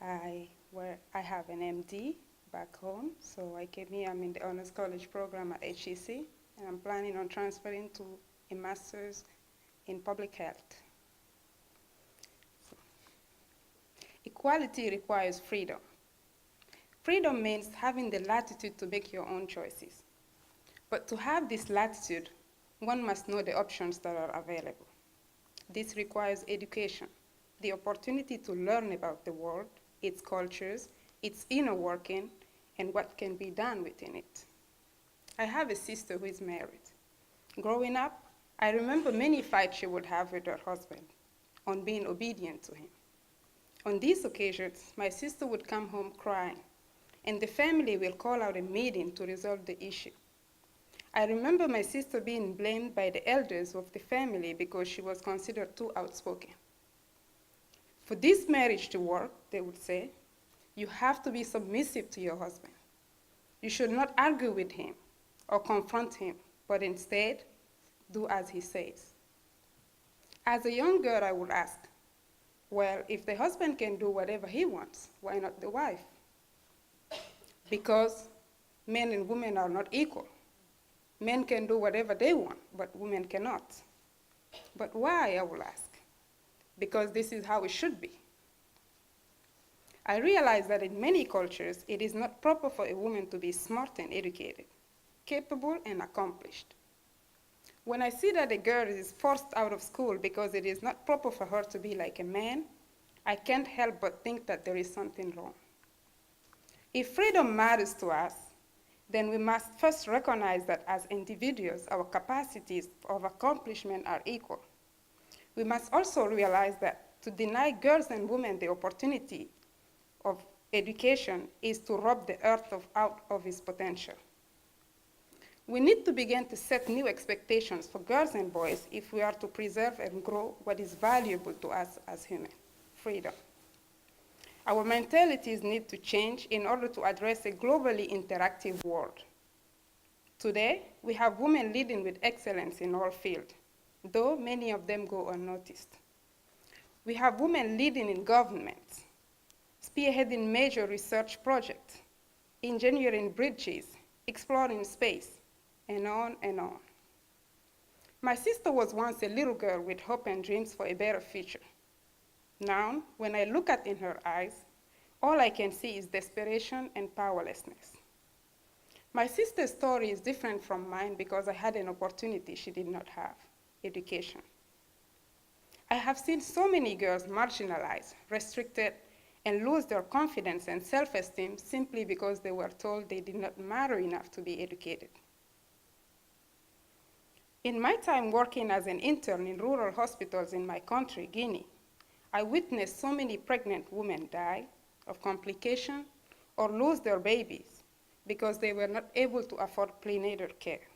I have an MD back home, so I came here. I'm in the Honors College program at HEC, and I'm planning on transferring to a master's in public health. So, equality requires freedom. Freedom means having the latitude to make your own choices. But to have this latitude, one must know the options that are available. This requires education, the opportunity to learn about the world, its cultures, its inner working, and what can be done within it. I have a sister who is married. Growing up, I remember many fights she would have with her husband. on being obedient to him. On these occasions, my sister would come home crying, and the family will call out a meeting to resolve the issue. I remember my sister being blamed by the elders of the family because she was considered too outspoken. For this marriage to work, they would say, you have to be submissive to your husband. You should not argue with him or confront him, but instead, do as he says. As a young girl, I would ask, well, if the husband can do whatever he wants, why not the wife? Because men and women are not equal. Men can do whatever they want, but women cannot. But why, I will ask? Because this is how it should be. I realize that in many cultures, it is not proper for a woman to be smart and educated, capable and accomplished. When I see that a girl is forced out of school because it is not proper for her to be like a man, I can't help but think that there is something wrong. If freedom matters to us, then we must first recognize that as individuals, our capacities of accomplishment are equal. We must also realize that to deny girls and women the opportunity of education is to rob the earth out of its potential. We need to begin to set new expectations for girls and boys if we are to preserve and grow what is valuable to us as humans, freedom. Our mentalities need to change in order to address a globally interactive world. Today, we have women leading with excellence in all fields, though many of them go unnoticed. We have women leading in governments, spearheading major research projects, engineering bridges, exploring space, and on and on. My sister was once a little girl with hope and dreams for a better future. Now, when I look in her eyes, all I can see is desperation and powerlessness. My sister's story is different from mine because I had an opportunity she did not have, education. I have seen so many girls marginalized, restricted, and lose their confidence and self-esteem simply because they were told they did not matter enough to be educated. In my time working as an intern in rural hospitals in my country, Guinea, I witnessed so many pregnant women die of complications or lose their babies because they were not able to afford prenatal care.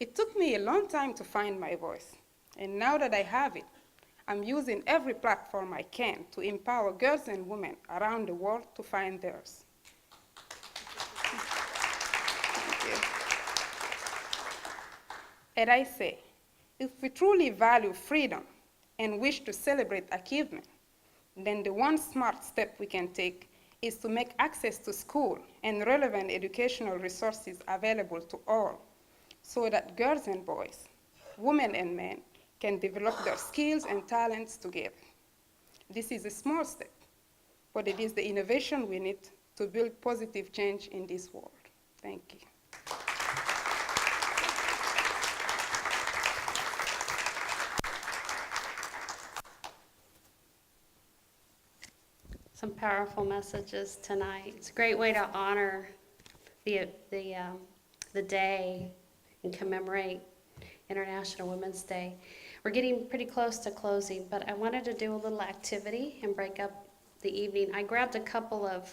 It took me a long time to find my voice, and now that I have it, I'm using every platform I can to empower girls and women around the world to find theirs. Thank you. And I say, if we truly value freedom and wish to celebrate achievement, then the one smart step we can take is to make access to school and relevant educational resources available to all, so that girls and boys, women and men, can develop their skills and talents together. This is a small step, but it is the innovation we need to build positive change in this world. Thank you. Some powerful messages tonight. It's a great way to honor the day and commemorate International Women's Day. We're getting pretty close to closing, but I wanted to do a little activity and break up the evening. I grabbed a couple of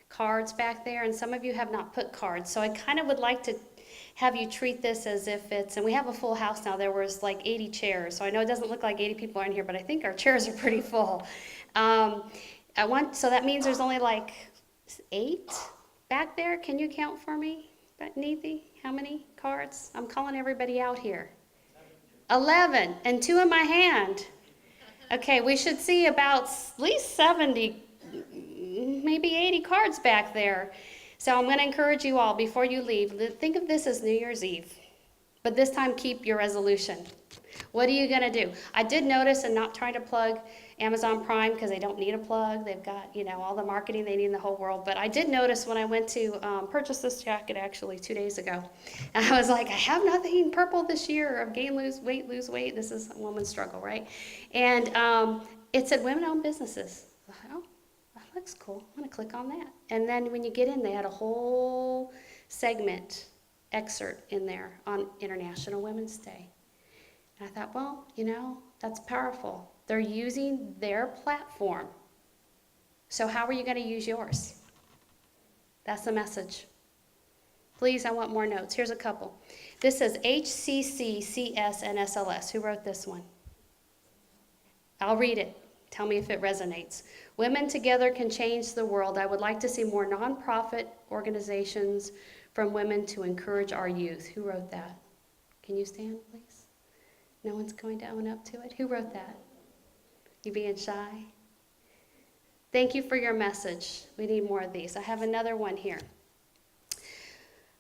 cards back there, and some of you have not put cards, so I kind of would like to have you treat this as if it's, and we have a full house now, there was like 80 chairs, so I know it doesn't look like 80 people are in here, but I think our chairs are pretty full. So that means there's only like 8 back there. Can you count for me, Neethi? How many cards? I'm calling everybody out here. 11, and 2 in my hand. Okay, we should see about at least 70, maybe 80 cards back there. So I'm going to encourage you all, before you leave, think of this as New Year's Eve. But this time, keep your resolution. What are you going to do? I did notice, and not trying to plug Amazon Prime because they don't need a plug. They've got, all the marketing they need in the whole world. But I did notice when I went to purchase this jacket actually 2 days ago. And I was like, I have nothing purple this year. I've gained, lose weight. This is a woman's struggle, right? And it said women-owned businesses. I thought, oh, that looks cool. I'm going to click on that. And then when you get in, they had a whole segment excerpt in there on International Women's Day. And I thought, well, you know, that's powerful. They're using their platform. So how are you going to use yours? That's the message. Please, I want more notes. Here's a couple. This says HCC, CS, and SLS. Who wrote this one? I'll read it. Tell me if it resonates. Women together can change the world. I would like to see more nonprofit organizations from women to encourage our youth. Who wrote that? Can you stand, please? No one's going to own up to it. Who wrote that? You being shy? Thank you for your message. We need more of these. I have another one here.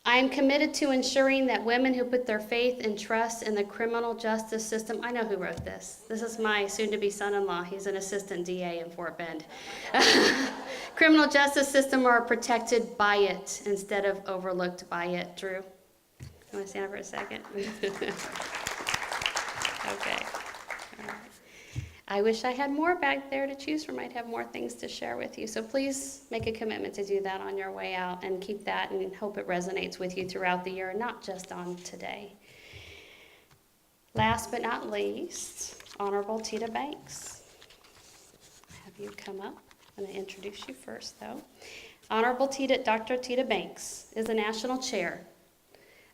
I am committed to ensuring that women who put their faith and trust in the criminal justice system, I know who wrote this. This is my soon-to-be son-in-law. He's an assistant DA in Fort Bend. Criminal justice system are protected by it instead of overlooked by it. Drew, you want to stand up for a second? Okay. All right. I wish I had more back there to choose from. I'd have more things to share with you. So please make a commitment to do that on your way out and keep that and hope it resonates with you throughout the year, not just on today. Last but not least, Honorable Tita Banks. Have you come up? I'm going to introduce you first, though. Honorable Dr. Tita Banks is the National Chair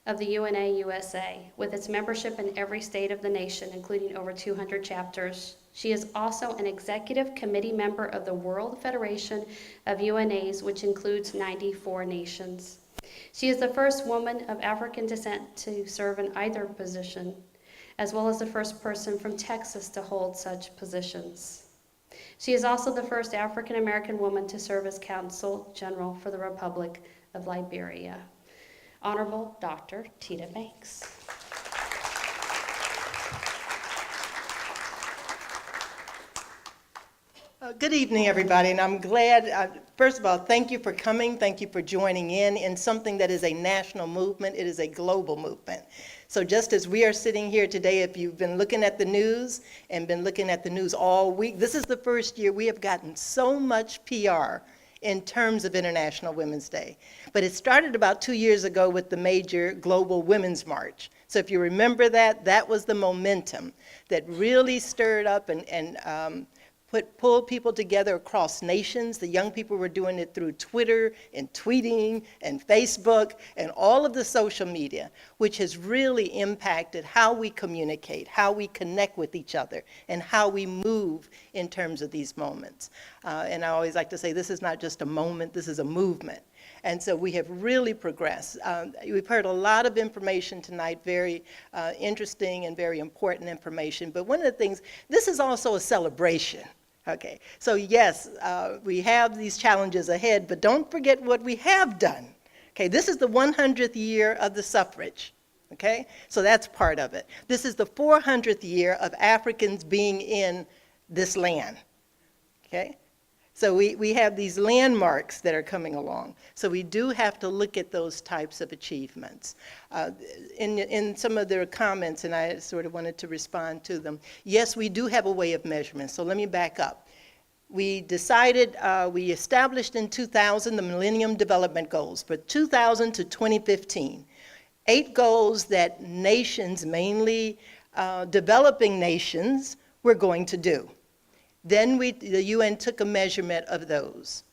of the UNA USA, with its membership in every state of the nation, including over 200 chapters. She is also an executive committee member of the World Federation of UNAs, which includes 94 nations. She is the first woman of African descent to serve in either position, as well as the first person from Texas to hold such positions. She is also the first African American woman to serve as Consul General for the Republic of Liberia. Honorable Dr. Tita Banks. Good evening, everybody, and I'm glad, first of all, thank you for coming, thank you for joining in something that is a national movement. It is a global movement. So just as we are sitting here today, if you've been looking at the news and been looking at the news all week, this is the first year we have gotten so much PR in terms of International Women's Day. But it started about 2 years ago with the major global women's march. So if you remember that, that was the momentum that really stirred up and pulled people together across nations. The young people were doing it through Twitter and tweeting and Facebook and all of the social media, which has really impacted how we communicate, how we connect with each other, and how we move in terms of these moments. And I always like to say this is not just a moment, this is a movement. And so we have really progressed. We've heard a lot of information tonight, very interesting and very important information. But one of the things, this is also a celebration. Okay, so yes, we have these challenges ahead, but don't forget what we have done. Okay, this is the 100th year of the suffrage. Okay, so that's part of it. This is the 400th year of Africans being in this land. Okay, so we have these landmarks that are coming along. So we do have to look at those types of achievements. In some of their comments, and I sort of wanted to respond to them, yes, we do have a way of measurement. So let me back up. We decided, we established in 2000 the Millennium Development Goals for 2000 to 2015. 8 goals that nations, mainly developing nations, were going to do. Then the UN took a measurement of those.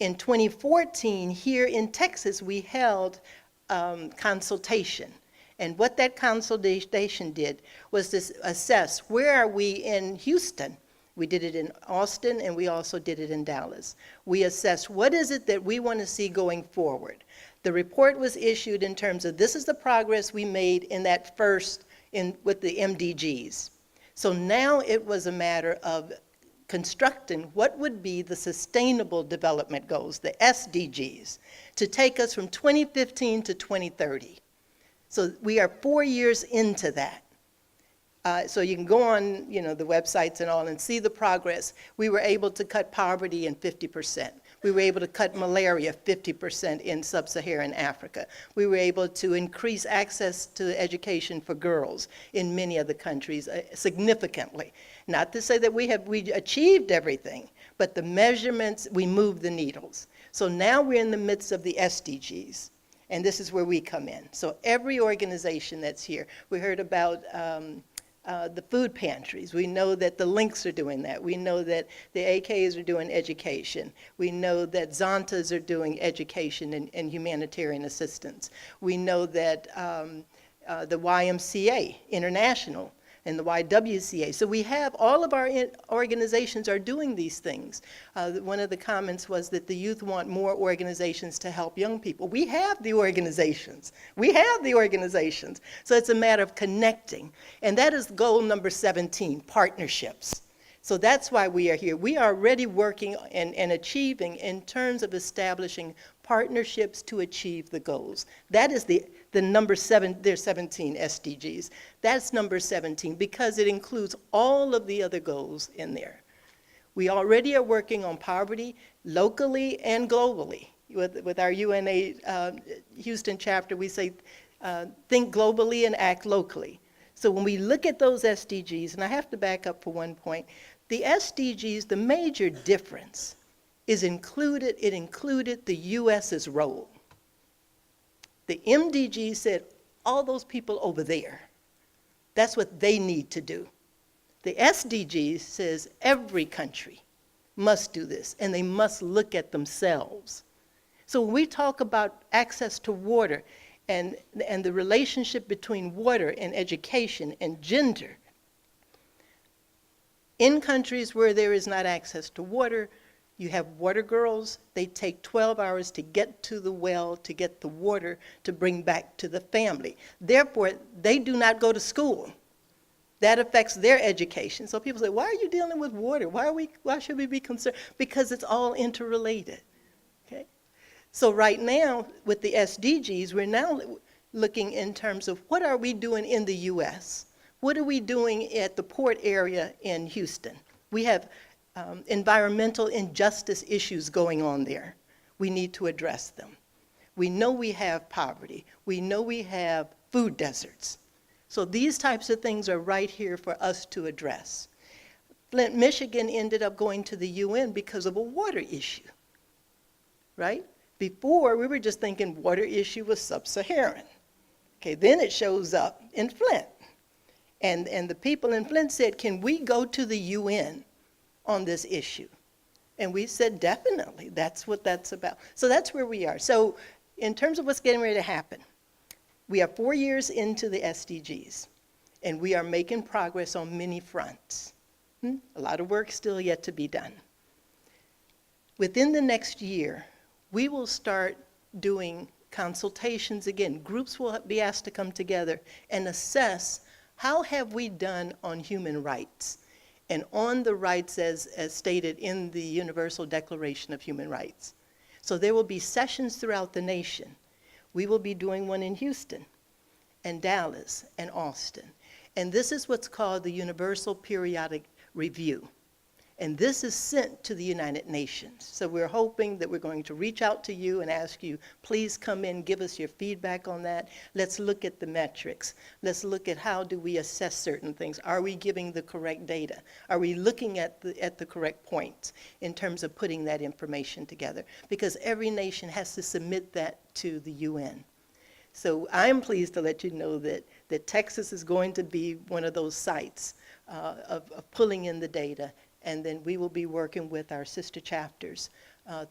In 2014, here in Texas, we held consultation. And what that consultation did was to assess where are we in Houston. We did it in Austin, and we also did it in Dallas. We assessed what is it that we want to see going forward. The report was issued in terms of this is the progress we made in that first with the MDGs. So now it was a matter of constructing what would be the Sustainable Development Goals, the SDGs, to take us from 2015 to 2030. So we are 4 years into that. So you can go on, the websites and all and see the progress. We were able to cut poverty in 50%. We were able to cut malaria 50% in sub-Saharan Africa. We were able to increase access to education for girls in many of the countries significantly. Not to say that we achieved everything, but the measurements, we moved the needles. So now we're in the midst of the SDGs. And this is where we come in. So every organization that's here, we heard about the food pantries. We know that the Links are doing that. We know that the AKs are doing education. We know that Zontas are doing education and humanitarian assistance. We know that the YMCA International and the YWCA. So we have all of our organizations are doing these things. One of the comments was that the youth want more organizations to help young people. We have the organizations. We have the organizations. So it's a matter of connecting. And that is goal number 17, partnerships. So that's why we are here. We are already working and achieving in terms of establishing partnerships to achieve the goals. That is the number 7, there's 17 SDGs. That's number 17 because it includes all of the other goals in there. We already are working on poverty locally and globally. With our UNA Houston chapter, we say think globally and act locally. So when we look at those SDGs, and I have to back up for one point, the SDGs, the major difference is it included the U.S.'s role. The MDG said, all those people over there, that's what they need to do. The SDG says every country must do this, and they must look at themselves. So when we talk about access to water and the relationship between water and education and gender, in countries where there is not access to water, you have water girls. They take 12 hours to get to the well, to get the water, to bring back to the family. Therefore, they do not go to school. That affects their education. So people say, why are you dealing with water? Why should we be concerned? Because it's all interrelated. Okay? So right now, with the SDGs, we're now looking in terms of what are we doing in the U.S.? What are we doing at the port area in Houston? We have environmental injustice issues going on there. We need to address them. We know we have poverty. We know we have food deserts. So these types of things are right here for us to address. Flint, Michigan ended up going to the UN because of a water issue, right? Before, we were just thinking water issue was sub-Saharan. Okay, then it shows up in Flint. And the people in Flint said, can we go to the UN on this issue? And we said, definitely, that's what that's about. So that's where we are. So in terms of what's getting ready to happen, we are 4 years into the SDGs, and we are making progress on many fronts. A lot of work still yet to be done. Within the next year, we will start doing consultations again. Groups will be asked to come together and assess how have we done on human rights and on the rights as stated in the Universal Declaration of Human Rights. So there will be sessions throughout the nation. We will be doing one in Houston and Dallas and Austin. And this is what's called the Universal Periodic Review. And this is sent to the United Nations. So we're hoping that we're going to reach out to you and ask you, please come in, give us your feedback on that. Let's look at the metrics. Let's look at how do we assess certain things. Are we giving the correct data? Are we looking at the correct points in terms of putting that information together? Because every nation has to submit that to the UN. So I'm pleased to let you know that Texas is going to be one of those sites of pulling in the data. And then we will be working with our sister chapters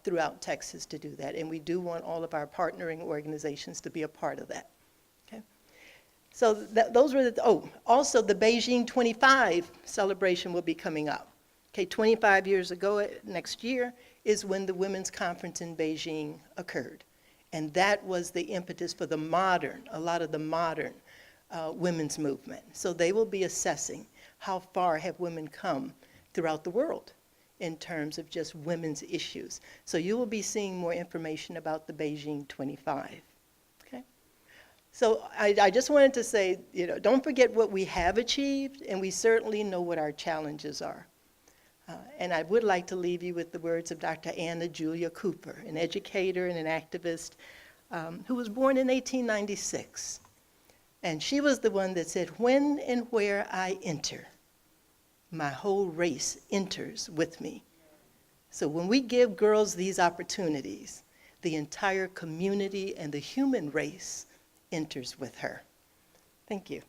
throughout Texas to do that. And we do want all of our partnering organizations to be a part of that. Okay? So those were also the Beijing 25 celebration will be coming up. Okay, 25 years ago, next year, is when the Women's Conference in Beijing occurred. And that was the impetus for a lot of the modern women's movement. So they will be assessing how far have women come throughout the world in terms of just women's issues. So you will be seeing more information about the Beijing 25. Okay? So I just wanted to say, don't forget what we have achieved, and we certainly know what our challenges are. And I would like to leave you with the words of Dr. Anna Julia Cooper, an educator and an activist who was born in 1896. And she was the one that said, when and where I enter, my whole race enters with me. So when we give girls these opportunities, the entire community and the human race enters with her. Thank you.